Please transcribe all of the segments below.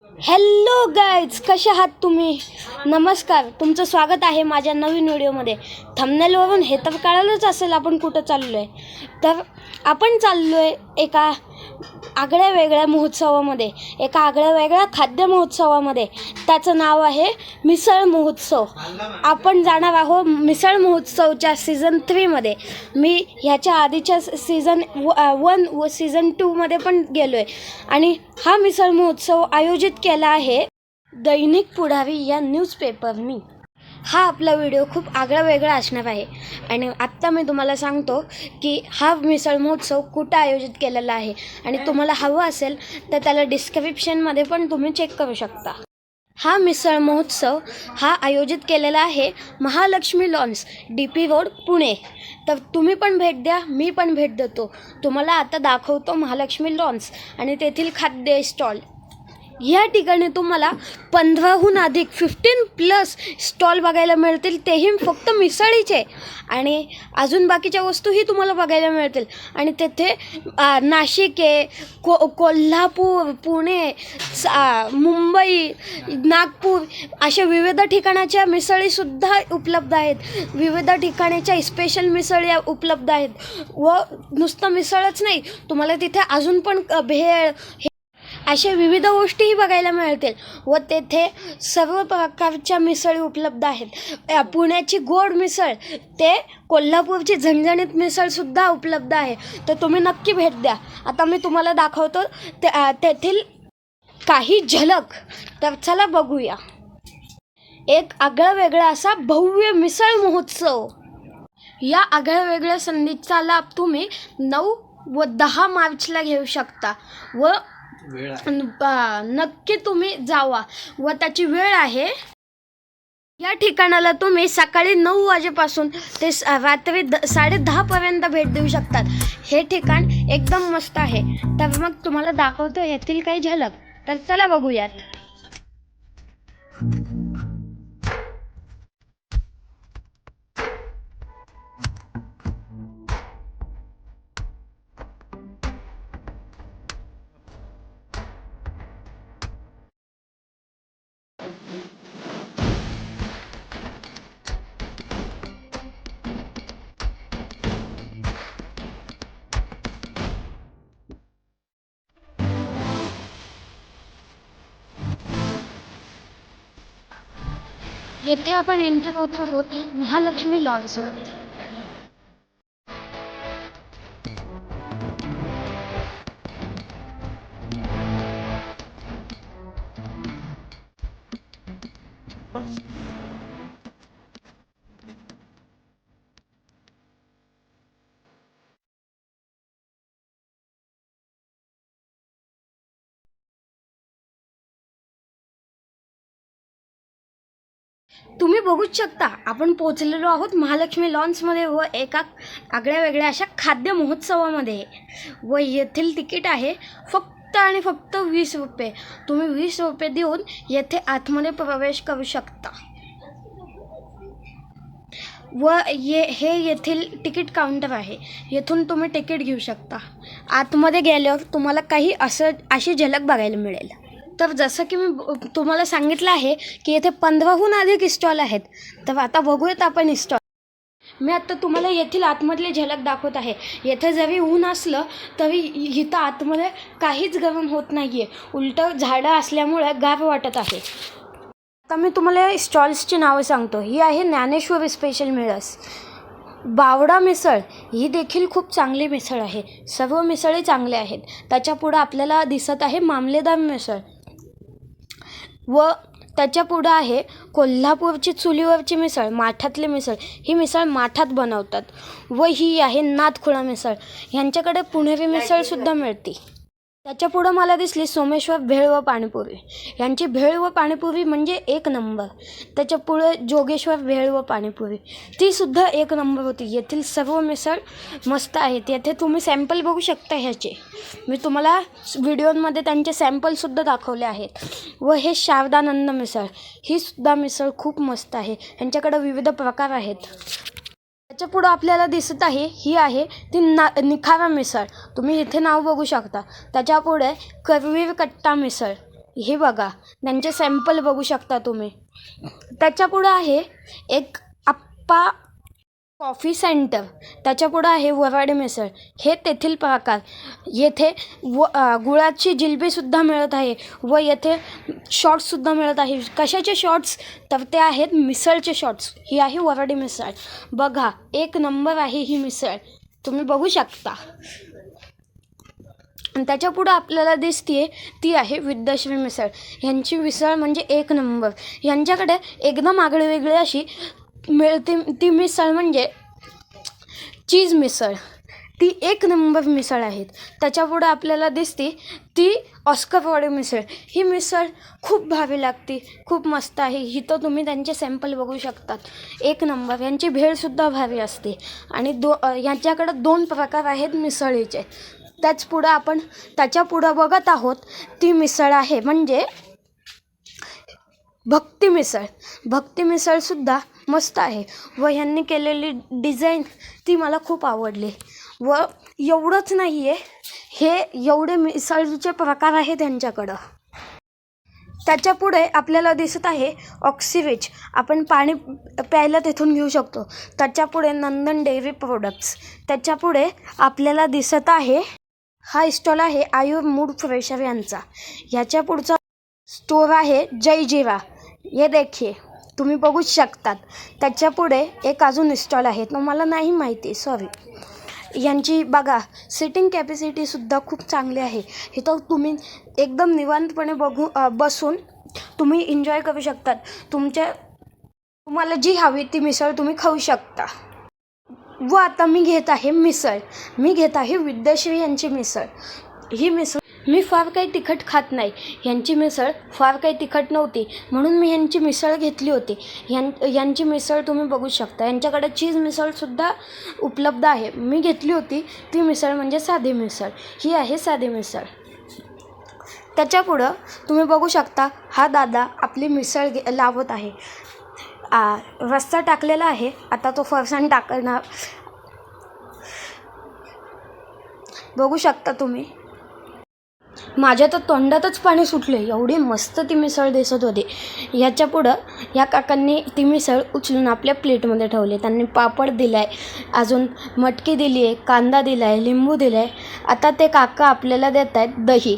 Hello guys, कसे आहात तुम्ही? नमस्कार, तुमचं स्वागत आहे माझ्या नवीन व्हिडिओमध्ये. थंबनेलवरून हे तर कळलंच असेल आपण कुठं चाललो आहे. तर आपण चाललो आहे एका आगळ्या वेगळ्या महोत्सवामध्ये, एका आगळ्या वेगळ्या खाद्य महोत्सवामध्ये. त्याचं नाव आहे मिसळ महोत्सव. आपण जाणार आहोत मिसळ महोत्सवच्या सीझन 3मध्ये. मी ह्याच्या आधीच्या सीझन 1 व सीझन 2मध्ये पण गेलो आहे. आणि हा मिसळ महोत्सव आयोजित केला आहे दैनिक पुढारी या न्यूजपेपरनी. हा आपला व्हिडिओ खूप आगळा वेगळा असणार आहे. आणि आत्ता मी तुम्हाला सांगतो की हा मिसळ महोत्सव कुठं आयोजित केलेला आहे. आणि तुम्हाला हवं असेल तर त्याला डिस्क्रिप्शनमध्ये पण तुम्ही चेक करू शकता. हा मिसळ महोत्सव हा आयोजित केलेला आहे Mahalakshmi lawns, DP road, Pune. तर तुम्ही पण भेट द्या, मी पण भेट देतो. तुम्हाला आता दाखवतो महालक्ष्मी लॉन्स आणि तेथील खाद्य स्टॉल. या ठिकाणी तुम्हाला 15हून अधिक 15+ स्टॉल बघायला मिळतील, तेही फक्त मिसळीचे. आणि अजून बाकीच्या वस्तूही तुम्हाला बघायला मिळतील. आणि तेथे नाशिक आहे, कोल्हापूर, पुणे, मुंबई, नागपूर अशा विविध ठिकाणाच्या मिसळीसुद्धा उपलब्ध आहेत. विविध ठिकाणच्या स्पेशल मिसळी उपलब्ध आहेत. व नुसतं मिसळच नाही, तुम्हाला तिथे अजून पण भेळ अशा विविध गोष्टीही बघायला मिळतील. व तेथे सर्व प्रकारच्या मिसळी उपलब्ध आहेत. पुण्याची गोड मिसळ ते कोल्हापूरची झणझणीत मिसळसुद्धा उपलब्ध आहे. तर तुम्ही नक्की भेट द्या. आता मी तुम्हाला दाखवतो तेथील काही झलक. तर चला बघूया. एक आगळा वेगळा असा भव्य मिसळ महोत्सव. या आगळ्या वेगळ्या संधीचा लाभ तुम्ही 9 व 10 मार्चला घेऊ शकता. व नक्की तुम्ही जावा. व त्याची वेळ आहे, या ठिकाणाला तुम्ही सकाळी 9 वाजेपासून ते रात्री 10:30पर्यंत भेट देऊ शकतात. हे ठिकाण एकदम मस्त आहे. तर मग तुम्हाला दाखवतो येथील काही झलक. तर चला बघूयात. येथे आपण एंटर होत आहोत महालक्ष्मी लॉन्स. तुम्ही बघूच शकता, आपण पोहोचलेलो आहोत महालक्ष्मी लॉन्समध्ये व एका आगळ्या वेगळ्या अशा खाद्य महोत्सवामध्ये. व येथील तिकीट आहे फक्त आणि फक्त 20 रुपये. तुम्ही 20 रुपये देऊन येथे आतमध्ये प्रवेश करू शकता. व हे येथील तिकीट काउंटर आहे. येथून तुम्ही तिकीट घेऊ शकता. आतमध्ये गेल्यावर तुम्हाला काही अशी झलक बघायला मिळेल. तर जसं की मी तुम्हाला सांगितलं आहे की येथे 15हून अधिक स्टॉल आहेत. तर आता बघूयात आपण स्टॉल. मी आत्ता तुम्हाला येथील आतमधली झलक दाखवत आहे. येथे जरी ऊन असलं तरी इथं आतमध्ये काहीच गरम होत नाही आहे. उलटं झाडं असल्यामुळे गार वाटत आहे. आता मी तुम्हाला स्टॉल्सची नावं सांगतो. ही आहे ज्ञानेश्वर स्पेशल मिळस. बावडा मिसळ ही देखील खूप चांगली मिसळ आहे. सर्व मिसळी चांगल्या आहेत. त्याच्या पुढं आपल्याला दिसत आहे मामलेदार मिसळ. व त्याच्या पुढं आहे कोल्हापूरची चुलीवरची मिसळ, माठातली मिसळ. ही मिसळ माठात बनवतात. व ही आहे नाथखुळा मिसळ. ह्यांच्याकडे पुणेरी मिसळसुद्धा मिळते. त्याच्या पुढं मला दिसली सोमेश्वर भेळ व पाणीपुरी. यांची भेळ व पाणीपुरी म्हणजे एक नंबर. त्याच्या पुढे जोगेश्वर भेळ व पाणीपुरी, तीसुद्धा एक नंबर होती. येथील सर्व मिसळ मस्त आहेत. येथे तुम्ही सॅम्पल बघू शकता ह्याचे. मी तुम्हाला व्हिडिओमध्ये त्यांचे सॅम्पलसुद्धा दाखवले आहेत. व हे शारदानंद मिसळ, ही सुद्धा मिसळ खूप मस्त आहे. यांच्याकडे विविध प्रकार आहेत. त्याच्या पुढं आपल्याला दिसत आहे, ही आहे ती निखारा मिसळ. तुम्ही इथे नाव बघू शकता. त्याच्या पुढे करवीर कट्टा मिसळ. हे बघा, त्यांचे सॅम्पल बघू शकता तुम्ही. त्याच्यापुढं आहे एक आप्पा कॉफी सेंटर, त्याच्यापुढं आहे वऱ्हाडी मिसळ. हे तेथील प्रकार. येथे गुळाची जिलबीसुद्धा मिळत आहे व येथे शॉर्ट्ससुद्धा मिळत आहे. कशाचे शॉर्ट्स? तर ते आहेत मिसळचे शॉर्ट्स. ही आहे वऱ्हाडी मिसळ. बघा, एक नंबर आहे ही मिसळ, तुम्ही बघू शकता. आणि त्याच्यापुढं आपल्याला दिसते ती आहे विद्याश्री मिसळ. ह्यांची मिसळ म्हणजे एक नंबर. यांच्याकडे एकदम आगळी वेगळी अशी मिळते ती मिसळ म्हणजे चीज मिसळ. ती एक नंबर मिसळ आहेत. त्याच्यापुढं आपल्याला दिसते ती ऑस्करवाडी मिसळ. ही मिसळ खूप भारी लागते, खूप मस्त आहे. इथं तुम्ही त्यांचे सॅम्पल बघू शकतात. एक नंबर. यांची भेळसुद्धा भारी असते. आणि यांच्याकडं 2 प्रकार आहेत मिसळीचे. त्याच्या पुढं बघत आहोत ती मिसळ आहे म्हणजे भक्ती मिसळ. भक्ती मिसळसुद्धा मस्त आहे व ह्यांनी केलेली डिझाईन ती मला खूप आवडली. व एवढंच नाही आहे, हे एवढे मिसळीचे प्रकार आहेत त्यांच्याकडं. त्याच्यापुढे आपल्याला दिसत आहे ऑक्सिविच. आपण पाणी प्यायला तिथून घेऊ शकतो. त्याच्यापुढे नंदन डेअरी प्रोडक्ट्स. त्याच्यापुढे आपल्याला दिसत आहे हा स्टॉल आहे आयुर मूड फ्रेशर यांचा. ह्याच्या पुढचा स्टोर आहे जय जिवा. हे देखील तुम्ही बघू शकतात. त्याच्यापुढे एक अजून स्टॉल आहे, तो मला नाही माहिती, सॉरी. यांची बघा सिटिंग कॅपॅसिटीसुद्धा खूप चांगली आहे. इथं तुम्ही एकदम निवांतपणे बसून तुम्ही एन्जॉय करू शकतात. तुम्हाला जी हवी ती मिसळ तुम्ही खाऊ शकता. व आता मी घेत आहे मिसळ. मी घेत आहे विद्याश्री यांची मिसळ. ही मिसळ मी फार काही तिखट खात नाही. यांची मिसळ फार काही तिखट नव्हती म्हणून मी यांची मिसळ घेतली होती. यांची मिसळ तुम्ही बघू शकता. यांच्याकडे चीज मिसळसुद्धा उपलब्ध आहे. मी घेतली होती ती मिसळ म्हणजे साधी मिसळ. ही आहे साधी मिसळ. त्याच्यापुढं तुम्ही बघू शकता हा दादा आपली मिसळ लावत आहे. रस्सा टाकलेला आहे, आता तो फरसाण टाकणार. बघू शकता तुम्ही. माझ्या तर तोंडातच पाणी सुटले, एवढी मस्त ती मिसळ दिसत होती. याच्या पुढं या काकांनी ती मिसळ उचलून आपल्या प्लेटमध्ये ठेवली. त्यांनी पापड दिला आहे, अजून मटकी दिली आहे, कांदा दिला आहे, लिंबू दिला आहे. आता ते काका आपल्याला देत आहेत दही.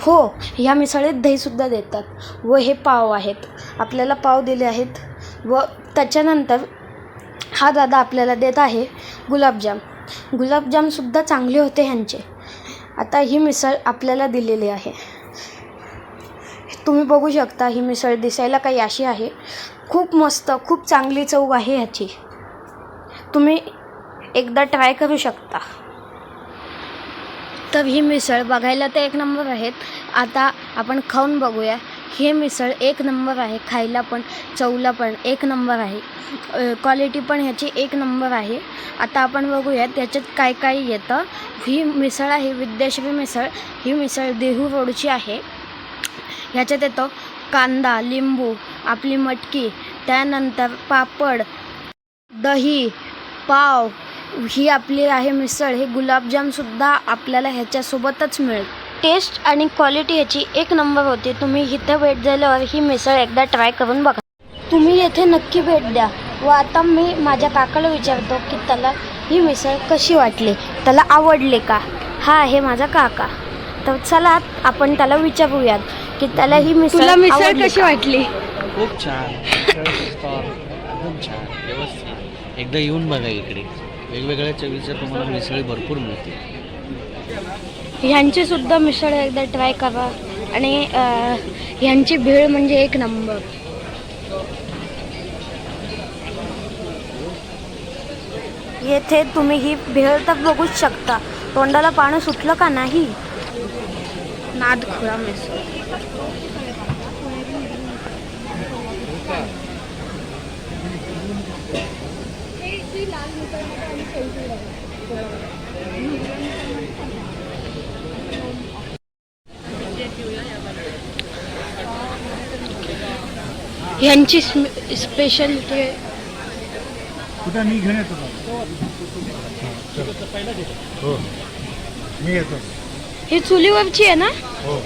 हो, ह्या मिसळीत दहीसुद्धा देतात. व हे पाव आहेत, आपल्याला पाव दिले आहेत. व त्याच्यानंतर हा दादा आपल्याला देत आहे गुलाबजाम. गुलाबजामसुद्धा चांगले होते ह्यांचे. आता ही मिसळ आपल्याला दिलेली आहे. तुम्ही बघू शकता ही मिसळ दिसायला काही अशी आहे. खूप मस्त, खूप चांगली चव आहे ह्याची. तुम्ही एकदा ट्राय करू शकता. तर ही मिसळ बघायला तर एक नंबर आहेत. आता आपण खाऊन बघूया. हे मिसळ एक नंबर आहे. खायला पण चवला पण एक नंबर आहे. क्वालिटी पण ह्याची एक नंबर आहे. आता आपण बघूया त्याच्यात काय काय येतं. ही मिसळ आहे विद्याश्री मिसळ. ही मिसळ देहू रोडची आहे. ह्याच्यात येतं कांदा, लिंबू, आपली मटकी, त्यानंतर पापड, दही, पाव. ही आपली आहे मिसळ. हे गुलाबजामसुद्धा आपल्याला ह्याच्यासोबतच मिळेल. टेस्ट आणि क्वालिटी ह्याची एक नंबर होती. तुम्ही इथं भेट दिल्यावर ही मिसळ एकदा ट्राय करून बघा. तुम्ही येथे नक्की भेट द्या. व आता मी माझ्या काकाला विचारतो की त्याला ही मिसळ कशी वाटली, त्याला आवडले का. हा आहे माझा काका. तर चला आपण त्याला विचारूयात की त्याला ही मिसळ कशी वाटली. खूप छान. खूप छान, व्यवस्थित. एकदा येऊन बघा इकडे. वेगवेगळ्या चवीच्या तुम्हाला मिसळी भरपूर मिळते. ह्यांची सुद्धा मिसळ एकदा ट्राय करा. आणि ह्यांची भेळ म्हणजे एक नंबर. येथे तुम्ही ही भेळ तर बघूच शकता. तोंडाला पाणी सुटलं का नाही. नादखुळा मिसळ. यांची स्पेशलिटी कुठं मी घेऊन येतो. हो, मी येतो. ही चुलीवरची आहे ना. हो.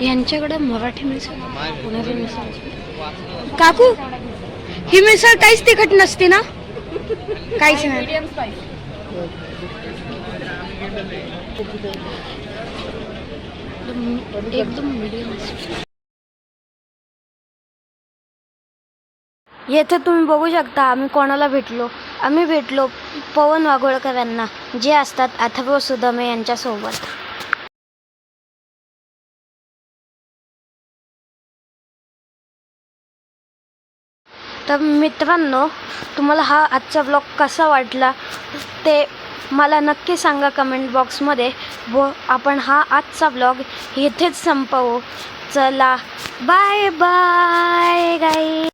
यांच्याकडे मराठी मिसळ पुण्याची मिसळ. काकू ही मिसळ काहीच तिखट नसते ना? काहीच नाही. एकदम मीडियम. येथे तुम्ही बघू शकता आम्ही कोणाला भेटलो. आम्ही भेटलो पवन वाघोळकर यांना, जे असतात अथर्व सुदामे यांच्यासोबत. तर मित्रांनो, तुम्हाला हा आजचा ब्लॉग कसा वाटला ते मला नक्की सांगा कमेंट बॉक्समध्ये. व आपण हा आजचा ब्लॉग इथेच संपवू. चला बाय बाय गाई.